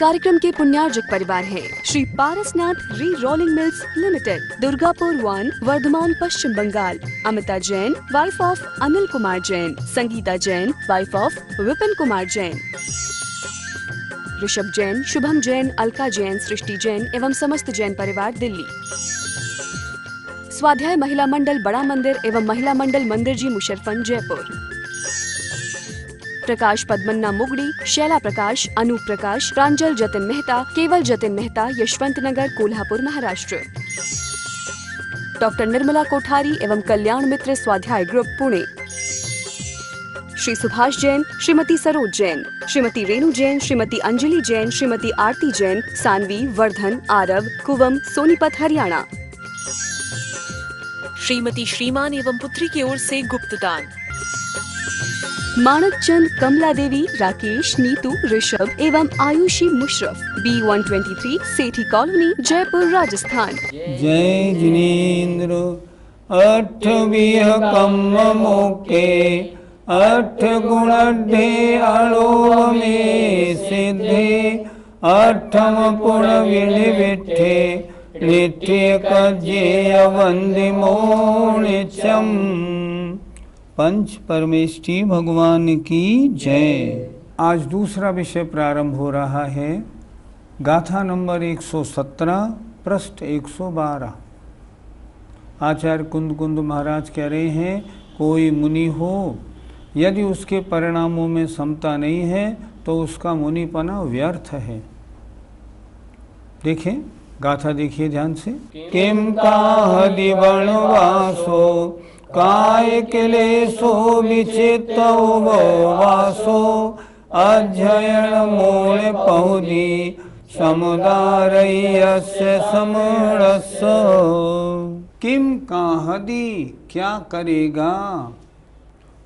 कार्यक्रम के पुण्यार्जक परिवार हैं Shri Parasnath re rolling mills limited, Durgapur 1, Bardhaman, Paschim Bengal. Amita Jain, wife of Anil Kumar Jain. Sangeeta Jain, wife of Vipin Kumar Jain. Rishabh Jain, Shubham Jain, Alka Jain, Srishti Jain एवं समस्त जैन परिवार, दिल्ली। स्वाध्याय महिला मंडल बड़ा मंदिर एवं महिला मंडल मंदिर जी, मुशर्रफन, जयपुर। प्रकाश पद्मन्ना मुगड़ी, शैला प्रकाश, अनूप प्रकाश, प्रांजल जतिन मेहता, केवल जतिन मेहता, यशवंत नगर, कोल्हापुर, महाराष्ट्र। डॉक्टर निर्मला कोठारी एवं कल्याण मित्र स्वाध्याय ग्रुप, पुणे। श्री सुभाष जैन, श्रीमती सरोज जैन, श्रीमती रेणु जैन, श्रीमती अंजलि जैन, श्रीमती आरती जैन, सानवी, वर्धन, आरव, कुवम, सोनीपत, हरियाणा। श्रीमती श्रीमान एवं पुत्री की ओर से गुप्तदान। मानक चंद, कमला देवी, राकेश, नीतू, ऋषभ एवं आयुषी मुशरफ, B123, सेठी कॉलोनी, जयपुर, राजस्थान। जय जिनेन्द्र अठविह कम्म मोके, अठ गुणढे अलो में सिद्धे, अठम पुण विधि विठे, निठे कज्ये वंदे मोनिचम। पंच परमेष्टि भगवान की जय। आज दूसरा विषय प्रारंभ हो रहा है। गाथा नंबर 117, पृष्ठ 112। आचार्य कुंद कुंद महाराज कह रहे हैं, कोई मुनि हो, यदि उसके परिणामों में समता नहीं है तो उसका मुनिपना व्यर्थ है। देखें, गाथा देखिए ध्यान से। किम काहदि वनवासो, काय क्लेशो विचित्त वासो, अध्ययन मूल पहुदी, समुदारयस्य समरस्य। किम काहदि, क्या करेगा,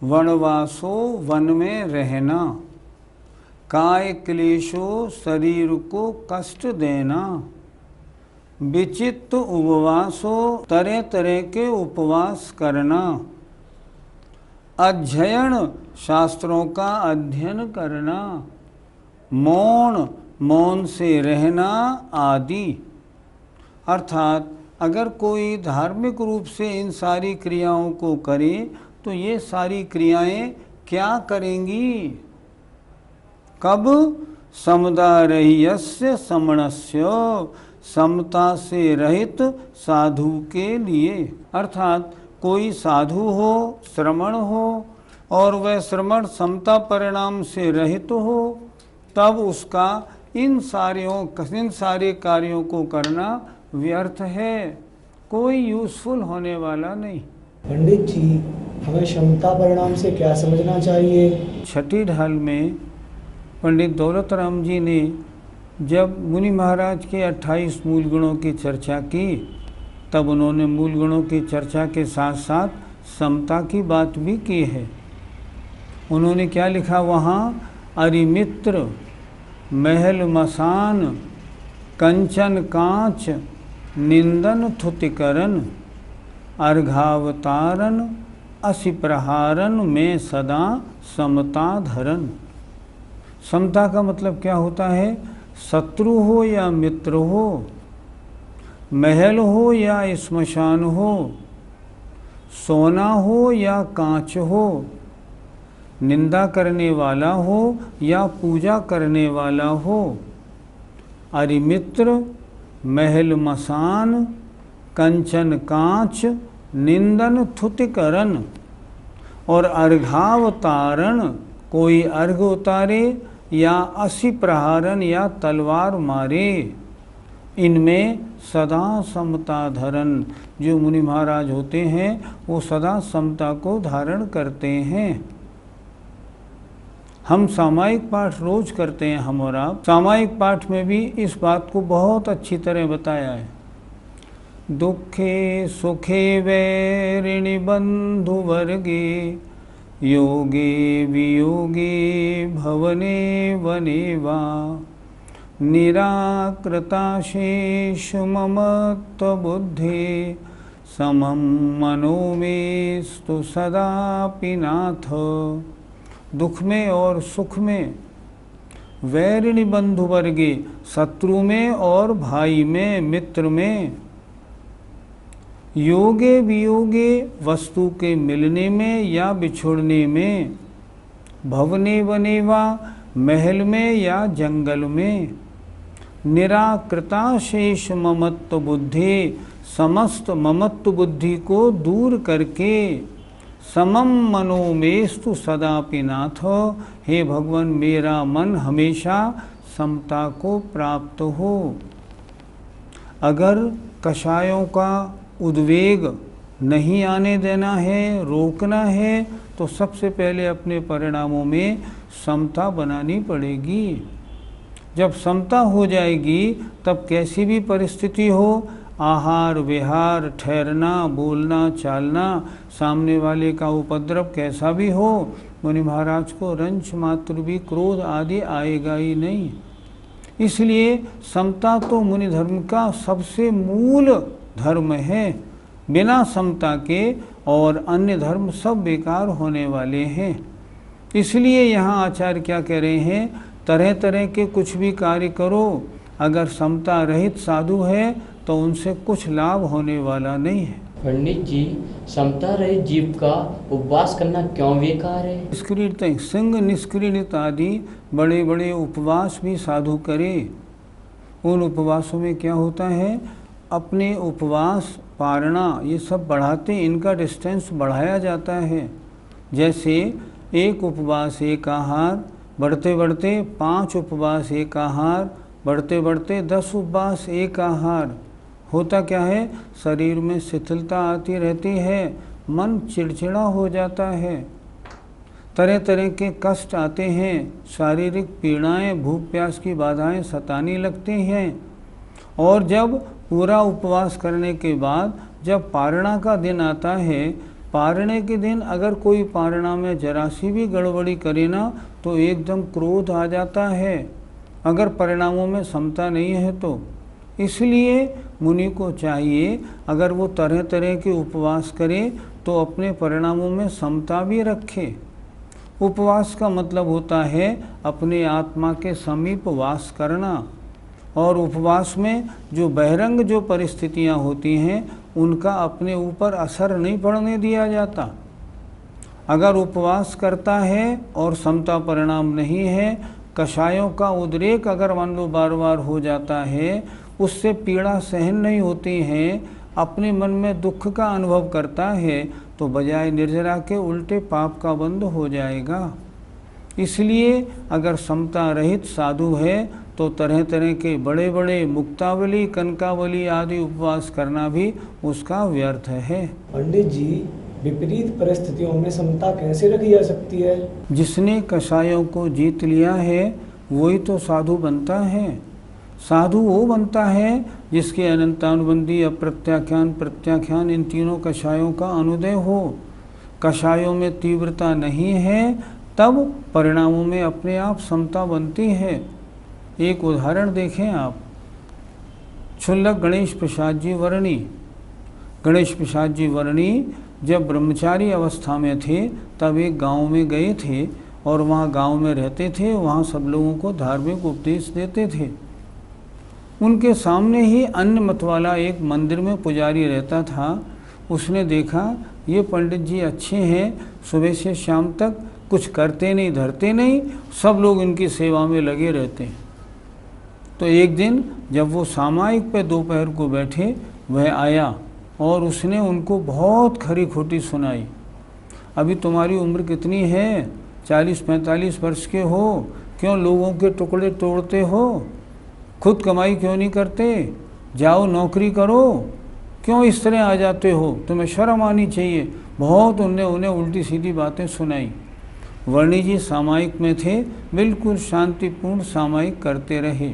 वनवासो, वन में रहना, काय क्लेशो, शरीर को कष्ट देना, विचित्त उपवासो, तरह तरह के उपवास करना, अध्ययन, शास्त्रों का अध्ययन करना, मौन, मौन से रहना आदि। अर्थात अगर कोई धार्मिक रूप से इन सारी क्रियाओं को करे तो ये सारी क्रियाएं क्या करेंगी, कब, समुदारयस्य समणस्य, समता से रहित साधु के लिए। अर्थात कोई साधु हो, श्रमण हो, और वह श्रमण समता परिणाम से रहित हो, तब उसका इन सारे कार्यों को करना व्यर्थ है, कोई यूजफुल होने वाला नहीं। पंडित जी, हमें क्षमता परिणाम से क्या समझना चाहिए? छठी ढाल में पंडित दौलत राम जी ने जब मुनि महाराज के 28 मूल गुणों की चर्चा की, तब उन्होंने मूल गुणों की चर्चा के साथ साथ समता की बात भी की है। उन्होंने क्या लिखा वहाँ, अरिमित्र, महल मसान, कंचन कांच, निंदन थुतिकरन, अर्घावतारन, असि प्रहारन में सदा समता धरन। समता का मतलब क्या होता है, शत्रु हो या मित्र हो, महल हो या श्मशान हो, सोना हो या कांच हो, निंदा करने वाला हो या पूजा करने वाला हो, अरिमित्र, महल मसान, कंचन कांच, निंदन थुतिकरन, और अर्घावतारण, कोई अर्घ उतारे या असि प्रहारन या तलवार मारे, इनमें सदा समता धरन। जो मुनि महाराज होते हैं वो सदा समता को धारण करते हैं। हम सामायिक पाठ रोज करते हैं, हम और आप। सामायिक पाठ में भी इस बात को बहुत अच्छी तरह बताया है। दुखे सुखे वैरिणि बंधु वर्गे, योगे वियोगे भवने वने वा, निराकृता शेष ममत्व बुद्धि, समम मनो मेस्तु सदापि नाथ। दुख में और सुख में, वैरिणी बंधु वर्गे, शत्रु में और भाई में, मित्र में। योगे वियोगे, वस्तु के मिलने में या बिछुड़ने में। भवने वनेवा, महल में या जंगल में। निराकृता शेष ममत्व बुद्धि, समस्त ममत्व बुद्धि को दूर करके। समम मनोमेस्तु सदापि नाथ, हे भगवान मेरा मन हमेशा समता को प्राप्त हो। अगर कषायों का उद्वेग नहीं आने देना है, रोकना है, तो सबसे पहले अपने परिणामों में समता बनानी पड़ेगी। जब समता हो जाएगी तब कैसी भी परिस्थिति हो, आहार विहार, ठहरना, बोलना, चालना, सामने वाले का उपद्रव कैसा भी हो, मुनि महाराज को रंच मात्र भी क्रोध आदि आएगा ही नहीं। इसलिए समता तो मुनि धर्म का सबसे मूल धर्म है। बिना समता के और अन्य धर्म सब बेकार होने वाले हैं। इसलिए यहाँ आचार्य क्या कह रहे हैं, तरह तरह के कुछ भी कार्य करो, अगर समता रहित साधु है तो उनसे कुछ लाभ होने वाला नहीं है। पंडित जी, समता रहित जीव का उपवास करना क्यों बेकार है? निष्क्रियत सिंह निष्क्रियत आदि बड़े बड़े उपवास भी साधु करे। उन उपवासों में क्या होता है, अपने उपवास पारणा ये सब बढ़ाते, इनका डिस्टेंस बढ़ाया जाता है। जैसे एक उपवास एक आहार, बढ़ते बढ़ते 5 उपवास एक आहार, बढ़ते बढ़ते 10 उपवास एक आहार। होता क्या है, शरीर में शिथिलता आती रहती है, मन चिड़चिड़ा हो जाता है, तरह तरह के कष्ट आते हैं, शारीरिक पीड़ाएं, भूख प्यास की बाधाएं सताने लगती हैं। और जब पूरा उपवास करने के बाद जब पारणा का दिन आता है, पारणे के दिन अगर कोई पारणा में जरा सी भी गड़बड़ी करे ना तो एकदम क्रोध आ जाता है, अगर परिणामों में समता नहीं है तो। इसलिए मुनि को चाहिए अगर वो तरह तरह के उपवास करे तो अपने परिणामों में समता भी रखे। उपवास का मतलब होता है अपने आत्मा के समीप वास करना, और उपवास में जो बहिरंग जो परिस्थितियां होती हैं उनका अपने ऊपर असर नहीं पड़ने दिया जाता। अगर उपवास करता है और समता परिणाम नहीं है, कषायों का उद्रेक अगर मान लो बार बार हो जाता है, उससे पीड़ा सहन नहीं होती है, अपने मन में दुख का अनुभव करता है, तो बजाय निर्जरा के उल्टे पाप का बंध हो जाएगा। इसलिए अगर समता रहित साधु है तो तरह तरह के बड़े बड़े मुक्तावली, कनकावली आदि उपवास करना भी उसका व्यर्थ है। पंडित जी, विपरीत परिस्थितियों में समता कैसे रखी जा सकती है? जिसने कषायों को जीत लिया है वही तो साधु बनता है। साधु वो बनता है जिसके अनंतानुबंधी, अप्रत्याख्यान, प्रत्याख्यान इन तीनों कषायों का अनुदय हो। कषायों में तीव्रता नहीं है तब परिणामों में अपने आप समता बनती है। एक उदाहरण देखें आप, क्षुल्लक गणेश प्रसाद जी वर्णी। गणेश प्रसाद जी वर्णी जब ब्रह्मचारी अवस्था में थे तब एक गांव में गए थे और वहाँ गांव में रहते थे, वहाँ सब लोगों को धार्मिक उपदेश देते थे। उनके सामने ही अन्य मत वाला एक मंदिर में पुजारी रहता था। उसने देखा ये पंडित जी अच्छे हैं, सुबह से शाम तक कुछ करते नहीं धरते नहीं, सब लोग इनकी सेवा में लगे रहते हैं। तो एक दिन जब वो सामायिक पे दोपहर को बैठे, वह आया और उसने उनको बहुत खरी खोटी सुनाई। अभी तुम्हारी उम्र कितनी है, 40-45 वर्ष के हो, क्यों लोगों के टुकड़े तोड़ते हो, खुद कमाई क्यों नहीं करते, जाओ नौकरी करो, क्यों इस तरह आ जाते हो, तुम्हें शर्म आनी चाहिए। बहुत उन्हें उल्टी सीधी बातें सुनाई। वर्णी जी सामायिक में थे, बिल्कुल शांतिपूर्ण सामायिक करते रहे।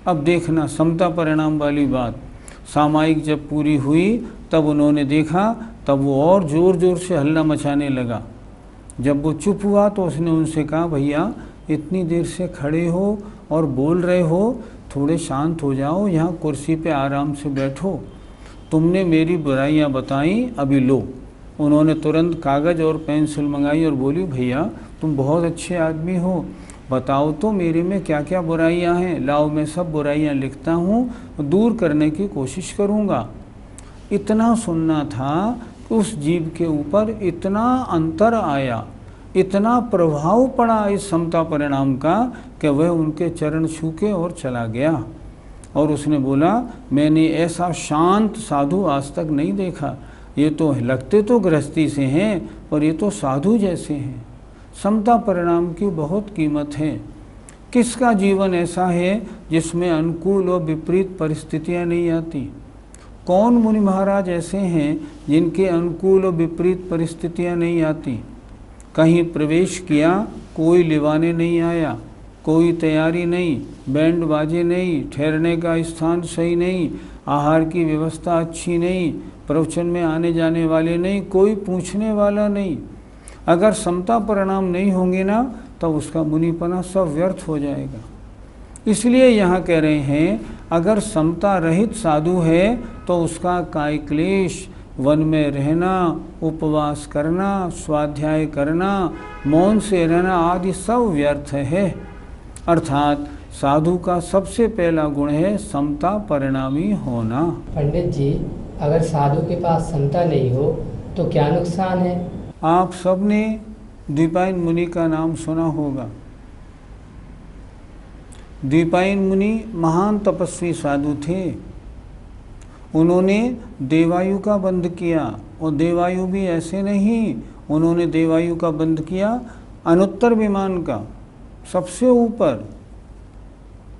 अब देखना समता परिणाम वाली बात, सामायिक जब पूरी हुई तब उन्होंने देखा, तब वो और ज़ोर ज़ोर से हल्ला मचाने लगा। जब वो चुप हुआ तो उसने उनसे कहा, भैया इतनी देर से खड़े हो और बोल रहे हो, थोड़े शांत हो जाओ, यहाँ कुर्सी पे आराम से बैठो, तुमने मेरी बुराइयाँ बताई, अभी लो। उन्होंने तुरंत कागज़ और पेंसिल मंगाई और बोली, भैया तुम बहुत अच्छे आदमी हो, बताओ तो मेरे में क्या क्या बुराइयां हैं, लाओ मैं सब बुराइयां लिखता हूँ, दूर करने की कोशिश करूँगा। इतना सुनना था कि उस जीव के ऊपर इतना अंतर आया, इतना प्रभाव पड़ा इस समता परिणाम का कि वह उनके चरण छू के और चला गया। और उसने बोला, मैंने ऐसा शांत साधु आज तक नहीं देखा। ये तो लगते तो गृहस्थी से हैं पर ये तो साधु जैसे हैं। समता परिणाम की बहुत कीमत है। किसका जीवन ऐसा है जिसमें अनुकूल और विपरीत परिस्थितियां नहीं आती? कौन मुनि महाराज ऐसे हैं जिनके अनुकूल और विपरीत परिस्थितियां नहीं आती? कहीं प्रवेश किया, कोई लिवाने नहीं आया, कोई तैयारी नहीं, बैंड बाजे नहीं, ठहरने का स्थान सही नहीं, आहार की व्यवस्था अच्छी नहीं, प्रवचन में आने जाने वाले नहीं, कोई पूछने वाला नहीं। अगर समता परिणाम नहीं होंगे ना तो उसका मुनिपना सब व्यर्थ हो जाएगा। इसलिए यहाँ कह रहे हैं, अगर समता रहित साधु है तो उसका काय क्लेश, वन में रहना, उपवास करना, स्वाध्याय करना, मौन से रहना आदि सब व्यर्थ है। अर्थात साधु का सबसे पहला गुण है समता परिणामी होना। पंडित जी, अगर साधु के पास समता नहीं हो तो क्या नुकसान है? आप सबने द्विपायन मुनि का नाम सुना होगा। द्विपायन मुनि महान तपस्वी साधु थे। उन्होंने देवायु का बंध किया, और देवायु भी ऐसे नहीं, उन्होंने देवायु का बंध किया अनुत्तर विमान का, सबसे ऊपर।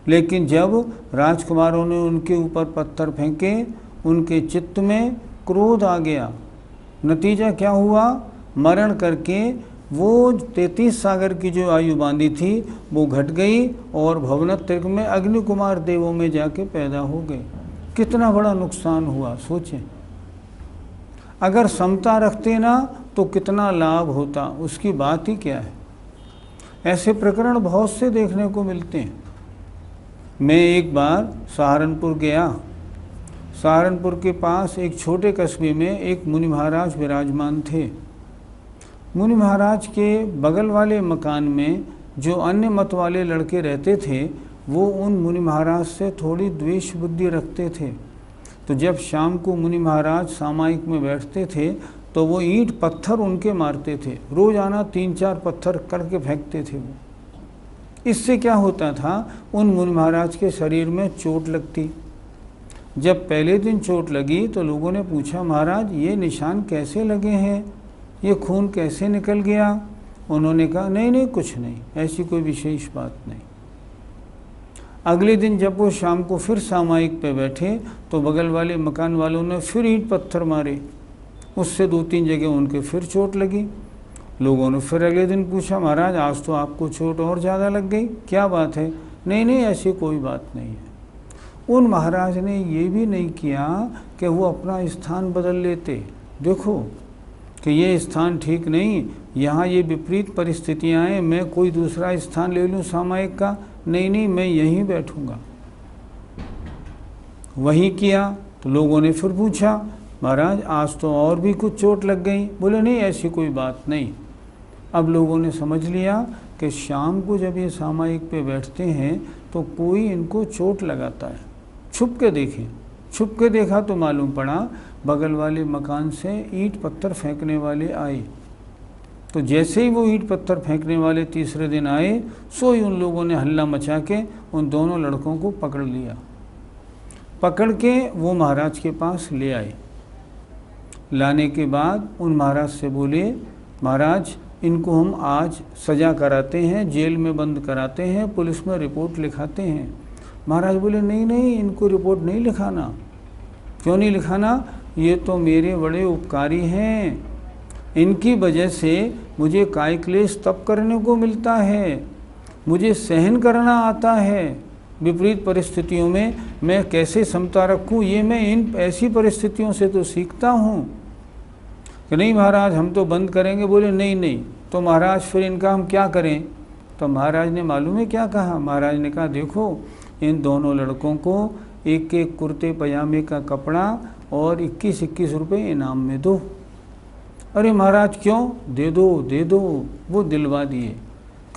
लेकिन जब राजकुमारों ने उनके ऊपर पत्थर फेंके, उनके चित्त में क्रोध आ गया। नतीजा क्या हुआ? मरण करके वो 33 सागर की जो आयु बांधी थी वो घट गई और भवनत्रिक में अग्नि कुमार देवों में जाके पैदा हो गए। कितना बड़ा नुकसान हुआ, सोचें। अगर समता रखते ना तो कितना लाभ होता, उसकी बात ही क्या है। ऐसे प्रकरण बहुत से देखने को मिलते हैं। मैं एक बार सहारनपुर गया। सहारनपुर के पास एक छोटे कस्बे में एक मुनि महाराज विराजमान थे। मुनि महाराज के बगल वाले मकान में जो अन्य मत वाले लड़के रहते थे वो उन मुनि महाराज से थोड़ी द्वेष बुद्धि रखते थे। तो जब शाम को मुनि महाराज सामायिक में बैठते थे तो वो ईंट पत्थर उनके मारते थे। रोजाना 3-4 पत्थर करके फेंकते थे वो। इससे क्या होता था, उन मुनि महाराज के शरीर में चोट लगती। जब पहले दिन चोट लगी तो लोगों ने पूछा, महाराज ये निशान कैसे लगे हैं, ये खून कैसे निकल गया? उन्होंने कहा, नहीं नहीं कुछ नहीं, ऐसी कोई विशेष बात नहीं। अगले दिन जब वो शाम को फिर सामायिक पे बैठे तो बगल वाले मकान वालों ने फिर ईंट पत्थर मारे। उससे 2-3 जगह उनके फिर चोट लगी। लोगों ने फिर अगले दिन पूछा, महाराज आज तो आपको चोट और ज़्यादा लग गई, क्या बात है? नहीं नहीं ऐसी कोई बात नहीं है। उन महाराज ने ये भी नहीं किया कि वो अपना स्थान बदल लेते। देखो कि ये स्थान ठीक नहीं, यहाँ ये विपरीत परिस्थितियाँ हैं, मैं कोई दूसरा स्थान ले लूँ सामायिक का। नहीं नहीं मैं यहीं बैठूँगा। वही किया तो लोगों ने फिर पूछा, महाराज आज तो और भी कुछ चोट लग गई। बोले नहीं ऐसी कोई बात नहीं। अब लोगों ने समझ लिया कि शाम को जब ये सामायिक पे बैठते हैं तो कोई इनको चोट लगाता है। छुप के देखें, छुप के देखा तो मालूम पड़ा बगल वाले मकान से ईंट पत्थर फेंकने वाले आए। तो जैसे ही वो ईंट पत्थर फेंकने वाले तीसरे दिन आए, सो ही उन लोगों ने हल्ला मचा के उन दोनों लड़कों को पकड़ लिया। पकड़ के वो महाराज के पास ले आए। लाने के बाद उन महाराज से बोले, महाराज इनको हम आज सज़ा कराते हैं, जेल में बंद कराते हैं, पुलिस में रिपोर्ट लिखाते हैं। महाराज बोले नहीं नहीं इनको रिपोर्ट नहीं लिखाना। क्यों नहीं लिखाना? ये तो मेरे बड़े उपकारी हैं, इनकी वजह से मुझे काय क्लेश तप करने को मिलता है, मुझे सहन करना आता है। विपरीत परिस्थितियों में मैं कैसे समता रखूं, ये मैं इन ऐसी परिस्थितियों से तो सीखता हूं। कि नहीं महाराज हम तो बंद करेंगे। बोले नहीं नहीं। तो महाराज फिर इनका हम क्या करें? तो महाराज ने मालूम है क्या कहा? महाराज ने कहा देखो इन दोनों लड़कों को एक एक कुर्ते पजामे का कपड़ा और 21-21 रुपये इनाम में दो। अरे महाराज क्यों? दे दो दे दो। वो दिलवा दिए।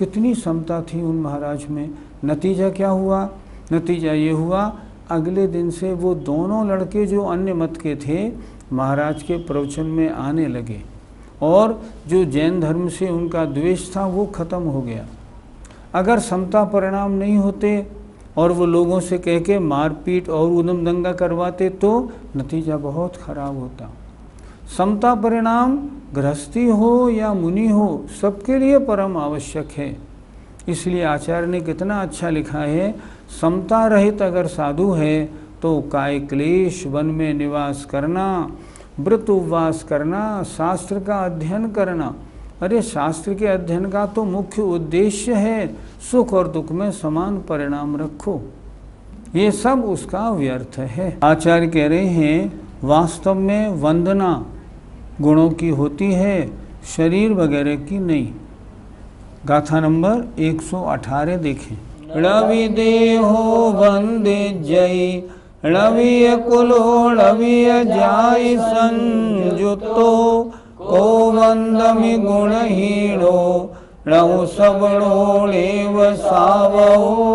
कितनी समता थी उन महाराज में। नतीजा क्या हुआ? नतीजा ये हुआ, अगले दिन से वो दोनों लड़के जो अन्य मत के थे महाराज के प्रवचन में आने लगे, और जो जैन धर्म से उनका द्वेष था वो खत्म हो गया। अगर समता परिणाम नहीं होते और वो लोगों से कह के मारपीट और उदम दंगा करवाते तो नतीजा बहुत खराब होता। समता परिणाम गृहस्थी हो या मुनि हो, सबके लिए परम आवश्यक है। इसलिए आचार्य ने कितना अच्छा लिखा है, समता रहित अगर साधु है तो काय क्लेश, वन में निवास करना, व्रत उपवास करना, शास्त्र का अध्ययन करना। अरे शास्त्र के अध्ययन का तो मुख्य उद्देश्य है सुख और दुख में समान परिणाम रखो, ये सब उसका व्यर्थ है। आचार्य कह रहे हैं वास्तव में वंदना गुणों की होती है, शरीर वगैरह की नहीं। गाथा नंबर 118 देखें। रवि देहो वंदे जय, रवि कुलो रवि जाय संयुतो, को वंदमि गुणहीनो, रहु सबड़ोलेव सावहो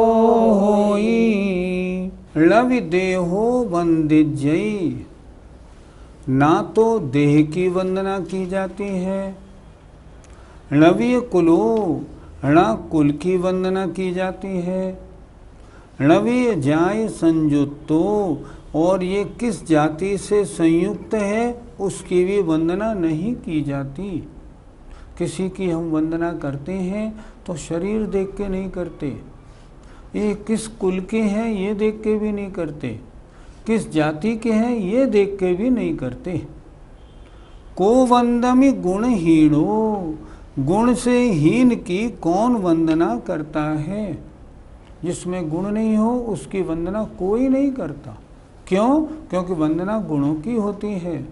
होई। रवि देहो वंदे जय, ना तो देह की वंदना की जाती है, रवि कुलो ना कुल की वंदना की जाती है, रवि जाय संयुक्तो, और ये किस जाति से संयुक्त है उसकी भी वंदना नहीं की जाती। किसी की हम वंदना करते हैं तो शरीर देख के नहीं करते, ये किस कुल के हैं ये देख के भी नहीं करते, किस जाति के हैं ये देख के भी नहीं करते। को वंदमि गुणहीनो, गुण से हीन की कौन वंदना करता है? जिसमें गुण नहीं हो उसकी वंदना कोई नहीं करता। क्यों? क्योंकि वंदना गुणों की होती है।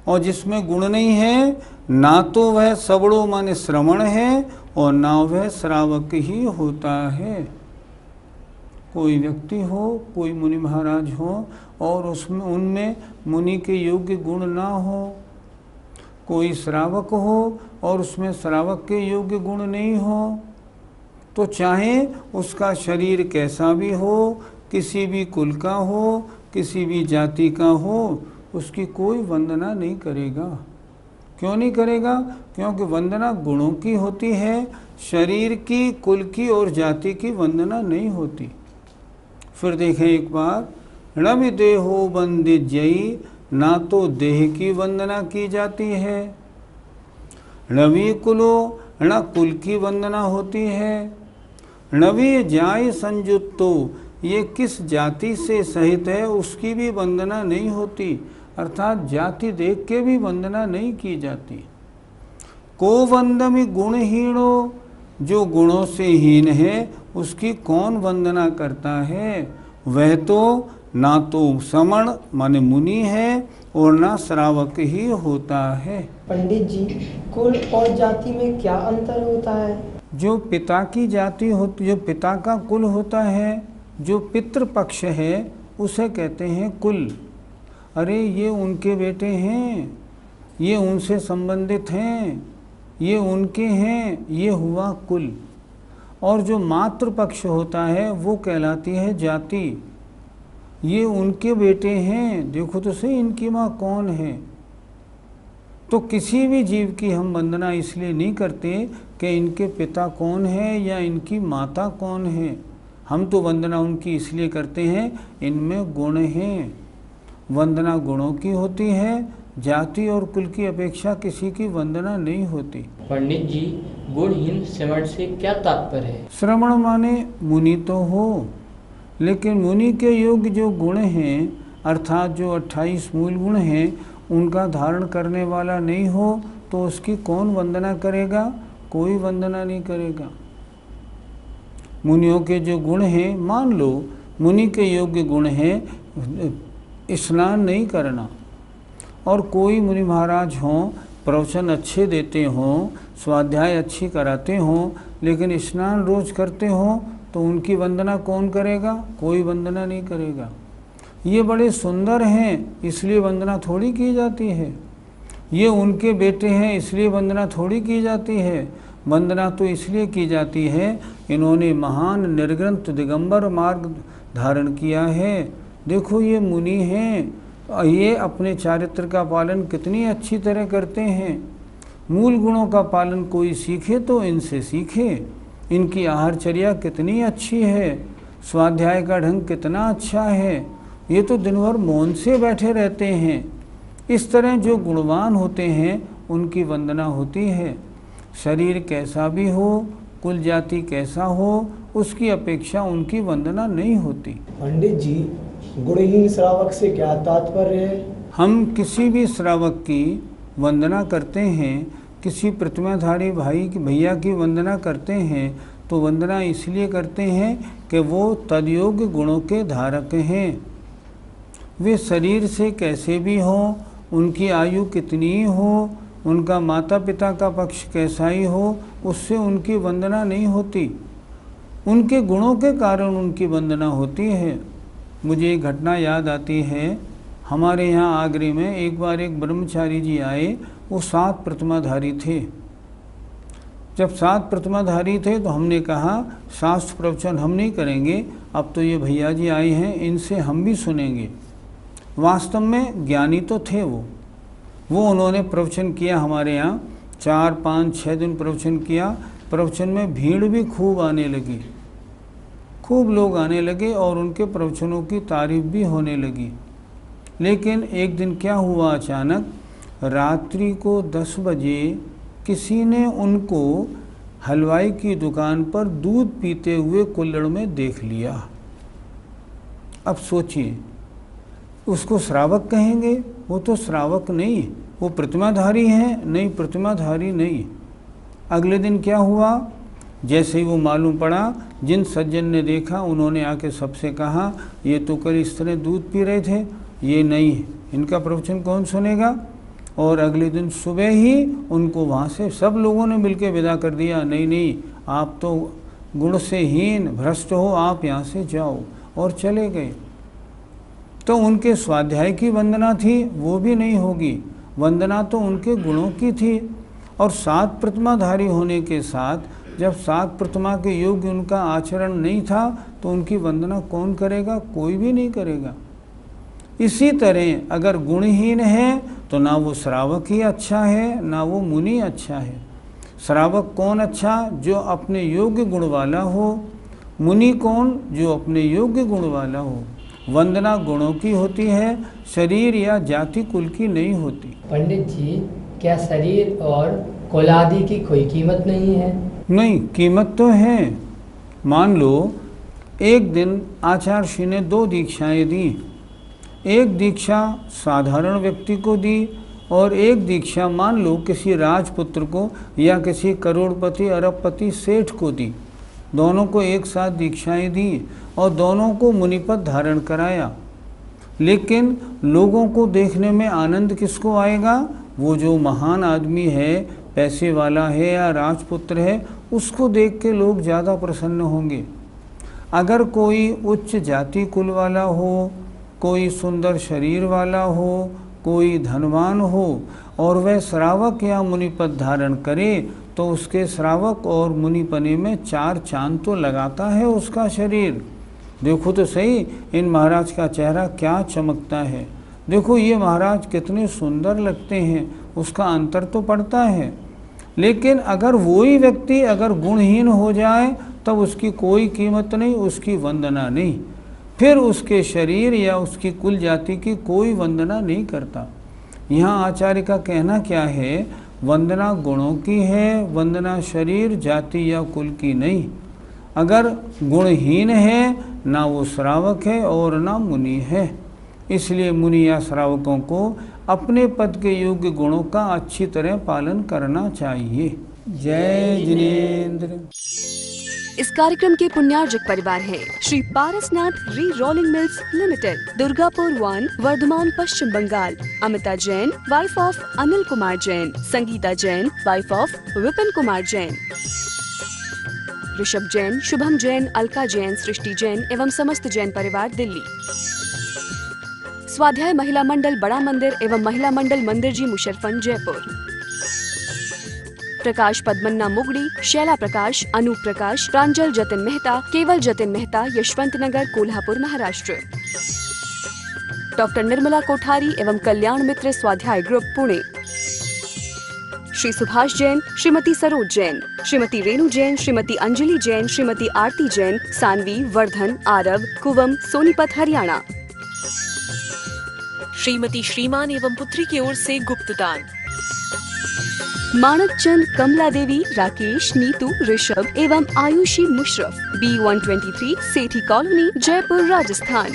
और जिसमें गुण नहीं है ना तो वह सबड़ो माने श्रवण है और ना वह श्रावक ही होता है। कोई व्यक्ति हो, कोई मुनि महाराज हो और उसमें उनमें मुनि के योग्य गुण ना हो, कोई श्रावक हो और उसमें श्रावक के योग्य गुण नहीं हो, तो चाहे उसका शरीर कैसा भी हो, किसी भी कुल का हो, किसी भी जाति का हो, उसकी कोई वंदना नहीं करेगा। क्यों नहीं करेगा? क्योंकि वंदना गुणों की होती है, शरीर की, कुल की और जाति की वंदना नहीं होती। फिर देखें एक बार, रवि देहो वंदे जयी, ना तो देह की वंदना की जाती है, रवि कुलो ना कुल की वंदना होती है, रवि जाय संयुक्तो, ये किस जाति से सहित है उसकी भी वंदना नहीं होती, अर्थात जाति देख के भी वंदना नहीं की जाती। को वंदमि गुणहीनो, जो गुणों से हीन है उसकी कौन वंदना करता है? वह तो ना तो समण माने मुनि है और ना श्रावक ही होता है। पंडित जी, कुल और जाति में क्या अंतर होता है? जो पिता की जाति होती, जो पिता का कुल होता है, जो पितृ पक्ष है उसे कहते हैं कुल। अरे ये उनके बेटे हैं, ये उनसे संबंधित हैं, ये उनके हैं, ये हुआ कुल। और जो मातृ पक्ष होता है वो कहलाती है जाति, ये उनके बेटे हैं, देखो तो सही इनकी माँ कौन है। तो किसी भी जीव की हम वंदना इसलिए नहीं करते कि इनके पिता कौन है या इनकी माता कौन है, हम तो वंदना उनकी इसलिए करते हैं इनमें गुण हैं। वंदना गुणों की होती है, जाति और कुल की अपेक्षा किसी की वंदना नहीं होती। पंडित जी, गुणहीन श्रवण से क्या तात्पर्य है? श्रवण माने मुनि तो हो, लेकिन मुनि के योग्य जो गुण हैं, अर्थात जो 28 मूल गुण हैं, उनका धारण करने वाला नहीं हो तो उसकी कौन वंदना करेगा? कोई वंदना नहीं करेगा। मुनियों के जो गुण हैं, मान लो मुनि के योग्य गुण हैं स्नान नहीं करना, और कोई मुनि महाराज हों, प्रवचन अच्छे देते हों, स्वाध्याय अच्छी कराते हों, लेकिन स्नान रोज करते हों, तो उनकी वंदना कौन करेगा? कोई वंदना नहीं करेगा। ये बड़े सुंदर हैं इसलिए वंदना थोड़ी की जाती है, ये उनके बेटे हैं इसलिए वंदना थोड़ी की जाती है, वंदना तो इसलिए की जाती है, इन्होंने महान निर्ग्रंथ दिगंबर मार्ग धारण किया है। देखो ये मुनि हैं, ये अपने चारित्र का पालन कितनी अच्छी तरह करते हैं। मूल गुणों का पालन कोई सीखे तो इनसे सीखे। इनकी आहारचर्या कितनी अच्छी है, स्वाध्याय का ढंग कितना अच्छा है। ये तो दिन भर मौन से बैठे रहते हैं। इस तरह जो गुणवान होते हैं उनकी वंदना होती है। शरीर कैसा भी हो, कुल जाति कैसा हो, उसकी अपेक्षा उनकी वंदना नहीं होती। पंडित जी, गुणहीन श्रावक से क्या तात्पर्य है? हम किसी भी श्रावक की वंदना करते हैं, किसी प्रतिमाधारी भाई भैया की वंदना करते हैं तो वंदना इसलिए करते हैं कि वो तदयोग्य गुणों के धारक हैं। वे शरीर से कैसे भी हों, उनकी आयु कितनी ही हो, उनका माता पिता का पक्ष कैसा ही हो, उससे उनकी वंदना नहीं होती। उनके गुणों के कारण उनकी वंदना होती है। मुझे एक घटना याद आती है। हमारे यहाँ आगरे में एक बार एक ब्रह्मचारी जी आए, वो 7 प्रतिमाधारी थे। जब 7 प्रतिमाधारी थे तो हमने कहा शास्त्र प्रवचन हम नहीं करेंगे, अब तो ये भैया जी आए हैं, इनसे हम भी सुनेंगे। वास्तव में ज्ञानी तो थे वो उन्होंने प्रवचन किया हमारे यहाँ 4, 5, 6 दिन प्रवचन किया। प्रवचन में भीड़ भी खूब आने लगी, खूब लोग आने लगे और उनके प्रवचनों की तारीफ भी होने लगी। लेकिन एक दिन क्या हुआ, अचानक रात्रि को 10 बजे किसी ने उनको हलवाई की दुकान पर दूध पीते हुए कुल्हड़ में देख लिया। अब सोचिए, उसको श्रावक कहेंगे? वो तो श्रावक नहीं, वो प्रतिमाधारी हैं? नहीं, प्रतिमाधारी नहीं। अगले दिन क्या हुआ, जैसे ही वो मालूम पड़ा, जिन सज्जन ने देखा उन्होंने आके सबसे कहा ये तो कल इस तरह दूध पी रहे थे, ये नहीं है, इनका प्रवचन कौन सुनेगा। और अगले दिन सुबह ही उनको वहाँ से सब लोगों ने मिलकर विदा कर दिया, नहीं नहीं, आप तो गुण से हीन भ्रष्ट हो, आप यहाँ से जाओ, और चले गए। तो उनके स्वाध्याय की वंदना थी, वो भी नहीं होगी। वंदना तो उनके गुणों की थी। और 7 प्रतिमाधारी होने के साथ जब 7 प्रतिमा के योग्य उनका आचरण नहीं था तो उनकी वंदना कौन करेगा? कोई भी नहीं करेगा। इसी तरह अगर गुणहीन है तो ना वो श्रावक ही अच्छा है, ना वो मुनि अच्छा है। श्रावक कौन अच्छा? जो अपने योग्य गुण वाला हो। मुनि कौन? जो अपने योग्य गुण वाला हो। वंदना गुणों की होती है, शरीर या जाति कुल की नहीं होती। पंडित जी, क्या शरीर और कुल आदि की कोई कीमत नहीं है? नहीं, कीमत तो है। मान लो एक दिन आचार्य श्री ने 2 दीक्षाएं दी। एक दीक्षा साधारण व्यक्ति को दी और एक दीक्षा मान लो किसी राजपुत्र को या किसी करोड़पति अरबपति सेठ को दी। दोनों को एक साथ दीक्षाएं दी और दोनों को मुनिपद धारण कराया। लेकिन लोगों को देखने में आनंद किसको आएगा? वो जो महान आदमी है, पैसे वाला है या राजपुत्र है, उसको देख के लोग ज़्यादा प्रसन्न होंगे। अगर कोई उच्च जाति कुल वाला हो, कोई सुंदर शरीर वाला हो, कोई धनवान हो और वह श्रावक या मुनिपद धारण करे तो उसके श्रावक और मुनिपने में 4 चांद तो लगाता है उसका शरीर। देखो तो सही, इन महाराज का चेहरा क्या चमकता है। देखो ये महाराज कितने सुंदर लगते हैं, उसका अंतर तो पड़ता है। लेकिन अगर वही व्यक्ति अगर गुणहीन हो जाए तब उसकी कोई कीमत नहीं, उसकी वंदना नहीं। फिर उसके शरीर या उसकी कुल जाति की कोई वंदना नहीं करता। यहाँ आचार्य का कहना क्या है? वंदना गुणों की है, वंदना शरीर जाति या कुल की नहीं। अगर गुणहीन है ना वो श्रावक है और ना मुनि है। इसलिए मुनि या श्रावकों को अपने पद के योग्य गुणों का अच्छी तरह पालन करना चाहिए। जय जिनेन्द्र। इस कार्यक्रम के पुण्यार्जक परिवार हैं Shri Parasnath re rolling mills limited, Durgapur 1, Bardhaman, Paschim Bengal. Amita Jain, wife of Anil Kumar Jain. Sangeeta Jain, wife of Vipin Kumar Jain. Rishabh Jain, Shubham Jain, Alka Jain, Srishti Jain एवं समस्त जैन परिवार, दिल्ली। स्वाध्याय महिला मंडल बड़ा मंदिर एवं महिला मंडल मंदिर जी मुशर्रफन, जयपुर। प्रकाश पद्मन्ना मुगड़ी, शैला प्रकाश, अनूप प्रकाश, प्रांजल जतिन मेहता, केवल जतिन मेहता, यशवंत नगर, कोल्हापुर, महाराष्ट्र। डॉक्टर निर्मला कोठारी एवं कल्याण मित्र स्वाध्याय ग्रुप, पुणे। श्री सुभाष जैन, श्रीमती सरोज जैन, श्रीमती रेणु जैन, श्रीमती अंजलि जैन, श्रीमती आरती जैन, सानवी, वर्धन, आरव, कुवम, सोनीपत, हरियाणा। श्रीमती श्रीमान एवं पुत्री की ओर से गुप्तदान। माणक चंद, कमला देवी, राकेश, नीतू, ऋषभ एवं आयुषी मुशरफ, B123, सेठी कॉलोनी, जयपुर, राजस्थान।